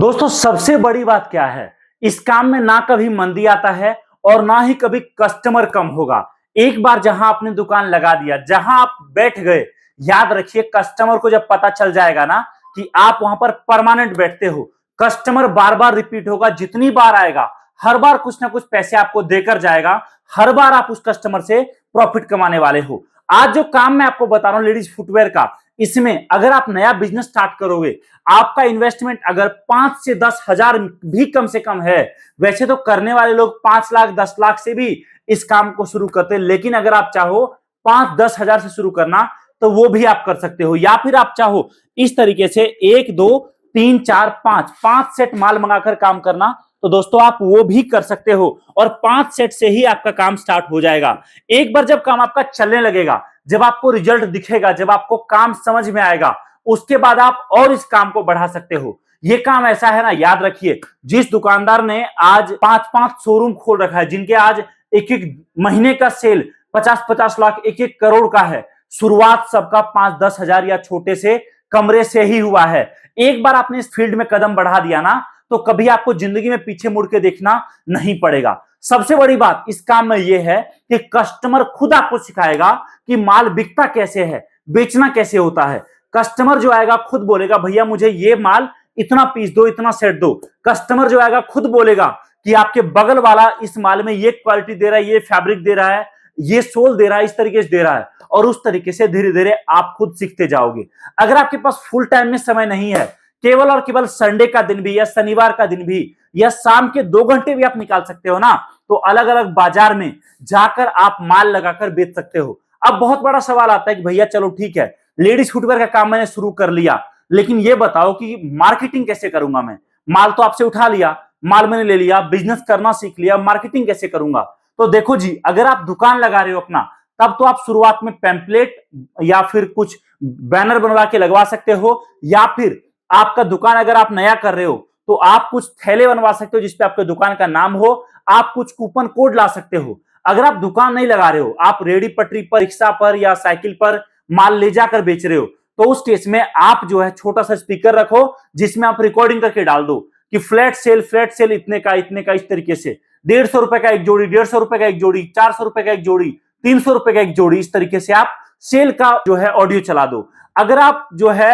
दोस्तों सबसे बड़ी बात क्या है, इस काम में ना कभी मंदी आता है और ना ही कभी कस्टमर कम होगा। एक बार जहां आपने दुकान लगा दिया, जहां आप बैठ गए, याद रखिए कस्टमर को जब पता चल जाएगा ना कि आप वहां पर परमानेंट बैठते हो, कस्टमर बार बार रिपीट होगा, जितनी बार आएगा हर बार कुछ ना कुछ पैसे आपको देकर जाएगा, हर बार आप उस कस्टमर से प्रॉफिट कमाने वाले हो। आज जो काम मैं आपको बता रहा हूं लेडीज फुटवेयर का, इसमें अगर आप नया बिजनेस स्टार्ट करोगे, आपका इन्वेस्टमेंट अगर 5 से 10 हजार भी कम से कम है, वैसे तो करने वाले लोग 5 लाख 10 लाख से भी इस काम को शुरू करते हैं, लेकिन अगर आप चाहो 5-10 हजार से शुरू करना तो वो भी आप कर सकते हो। या फिर आप चाहो इस तरीके से 1 2 3 4 5 सेट माल मंगाकर काम करना, तो दोस्तों आप वो भी कर सकते हो और 5 सेट से ही आपका काम स्टार्ट हो जाएगा। एक बार जब काम आपका चलने लगेगा, जब आपको रिजल्ट दिखेगा, जब आपको काम समझ में आएगा, उसके बाद आप और इस काम को बढ़ा सकते हो। ये काम ऐसा है ना, याद रखिए, जिस दुकानदार ने आज 5-5 शोरूम खोल रखा है, जिनके आज एक महीने का सेल 50-50 लाख 1-1 करोड़ का है, शुरुआत सबका 5-10 हजार या छोटे से कमरे से ही हुआ है। एक बार आपने इस फील्ड में कदम बढ़ा दिया ना, तो कभी आपको जिंदगी में पीछे मुड़ के देखना नहीं पड़ेगा। सबसे बड़ी बात इस काम में यह है कि कस्टमर खुद आपको सिखाएगा कि माल बिकता कैसे है, बेचना कैसे होता है। कस्टमर जो आएगा खुद बोलेगा भैया मुझे ये माल इतना पीस दो, इतना सेट दो। कस्टमर जो आएगा खुद बोलेगा कि आपके बगल वाला इस माल में ये क्वालिटी दे रहा है, ये फैब्रिक दे रहा है, ये सोल दे रहा है, इस तरीके से दे रहा है, और उस तरीके से धीरे धीरे आप खुद सीखते जाओगे। अगर आपके पास फुल टाइम में समय नहीं है, केवल और केवल संडे का दिन भी या शनिवार का दिन भी या शाम के 2 घंटे भी आप निकाल सकते हो ना, तो अलग अलग बाजार में जाकर आप माल लगाकर बेच सकते हो। अब बहुत बड़ा सवाल आता है कि भैया चलो ठीक है, लेडीज फुटवेयर का काम मैंने शुरू कर लिया, लेकिन ये बताओ कि मार्केटिंग कैसे करूंगा मैं? माल तो आपसे उठा लिया, माल मैंने ले लिया, बिजनेस करना सीख लिया, मार्केटिंग कैसे करूंगा? तो देखो जी, अगर आप दुकान लगा रहे हो अपना, तब तो आप शुरुआत में पैम्पलेट या फिर कुछ बैनर बनवा के लगवा सकते हो, या फिर आपका दुकान अगर आप नया कर रहे हो तो आप कुछ थैले बनवा सकते हो जिसपे आपके दुकान का नाम हो, आप कुछ कूपन कोड ला सकते हो। अगर आप दुकान नहीं लगा रहे हो, आप रेडी पटरी पर, रिक्शा पर या साइकिल पर माल ले जाकर बेच रहे हो, तो उस केस में आप जो है छोटा सा स्पीकर रखो जिसमें आप रिकॉर्डिंग करके डाल दो कि फ्लैट सेल इतने का इस तरीके से, 150 रुपए का एक जोड़ी, 150 रुपए का एक जोड़ी, 400 रुपए का एक जोड़ी, 300 रुपए का एक जोड़ी, इस तरीके से आप सेल का जो है ऑडियो चला दो। अगर आप जो है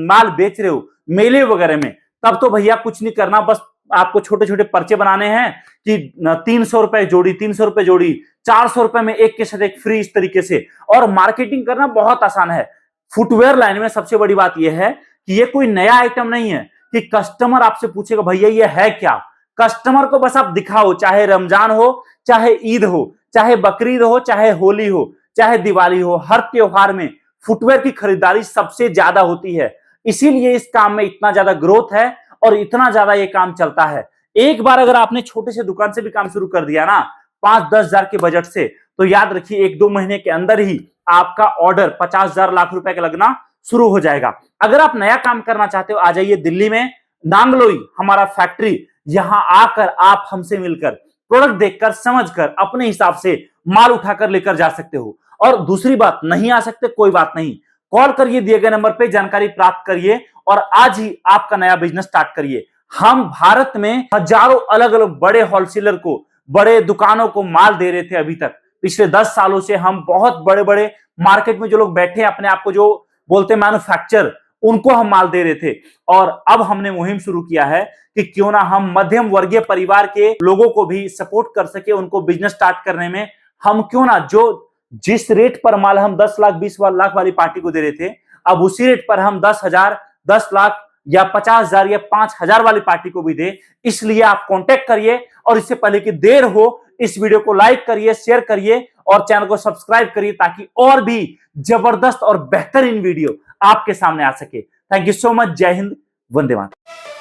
माल बेच रहे हो मेले वगैरह में, तब तो भैया कुछ नहीं करना, बस आपको छोटे छोटे पर्चे बनाने हैं कि 300 रुपए जोड़ी, 300 रुपए जोड़ी, 400 रुपए में एक के साथ एक फ्री, इस तरीके से। और मार्केटिंग करना बहुत आसान है। फुटवेयर लाइन में सबसे बड़ी बात यह है कि ये कोई नया आइटम नहीं है कि कस्टमर आपसे पूछेगा भैया ये है क्या। कस्टमर को बस आप दिखाओ, चाहे रमजान हो, चाहे ईद हो, चाहे बकरीद हो, चाहे होली हो, चाहे दिवाली हो, हर त्योहार में फुटवेयर की खरीदारी सबसे ज्यादा होती है। इसीलिए इस काम में इतना ज्यादा ग्रोथ है और इतना ज्यादा ये काम चलता है। एक बार अगर आपने छोटे से दुकान से भी काम शुरू कर दिया ना, 5-10 हजार के बजट से, तो याद रखिए 1-2 महीने के अंदर ही आपका ऑर्डर 50 हजार लाख रुपए का लगना शुरू हो जाएगा। अगर आप नया काम करना चाहते हो, आ जाइए दिल्ली में, नांगलोई हमारा फैक्ट्री, यहां आकर आप हमसे मिलकर प्रोडक्ट देखकर समझकर अपने हिसाब से माल उठाकर लेकर जा सकते हो। और दूसरी बात, नहीं आ सकते कोई बात नहीं, कॉल करिए, दिए गए नंबर पे जानकारी प्राप्त करिए और आज ही आपका नया बिजनेस स्टार्ट करिए। हम भारत में हजारों अलग अलग बड़े होलसेलर को, बड़े दुकानों को माल दे रहे थे। अभी तक पिछले 10 सालों से हम बहुत बड़े बड़े मार्केट में जो लोग बैठे हैं, अपने आप को जो बोलते हैं मैन्युफैक्चर, उनको हम माल दे रहे थे। और अब हमने मुहिम शुरू किया है कि क्यों ना हम मध्यम वर्गीय परिवार के लोगों को भी सपोर्ट कर सके, उनको बिजनेस स्टार्ट करने में। हम क्यों ना जिस रेट पर माल हम 10 लाख 20 लाख वाली पार्टी को दे रहे थे, अब उसी रेट पर हम 10 हजार, 10 लाख या 50 हजार या 5 हजार वाली पार्टी को भी दे। इसलिए आप कांटेक्ट करिए और इससे पहले कि देर हो, इस वीडियो को लाइक करिए, शेयर करिए और चैनल को सब्सक्राइब करिए, ताकि और भी जबरदस्त और बेहतरीन वीडियो आपके सामने आ सके। Thank you so much. जय हिंद, वंदे मातरम।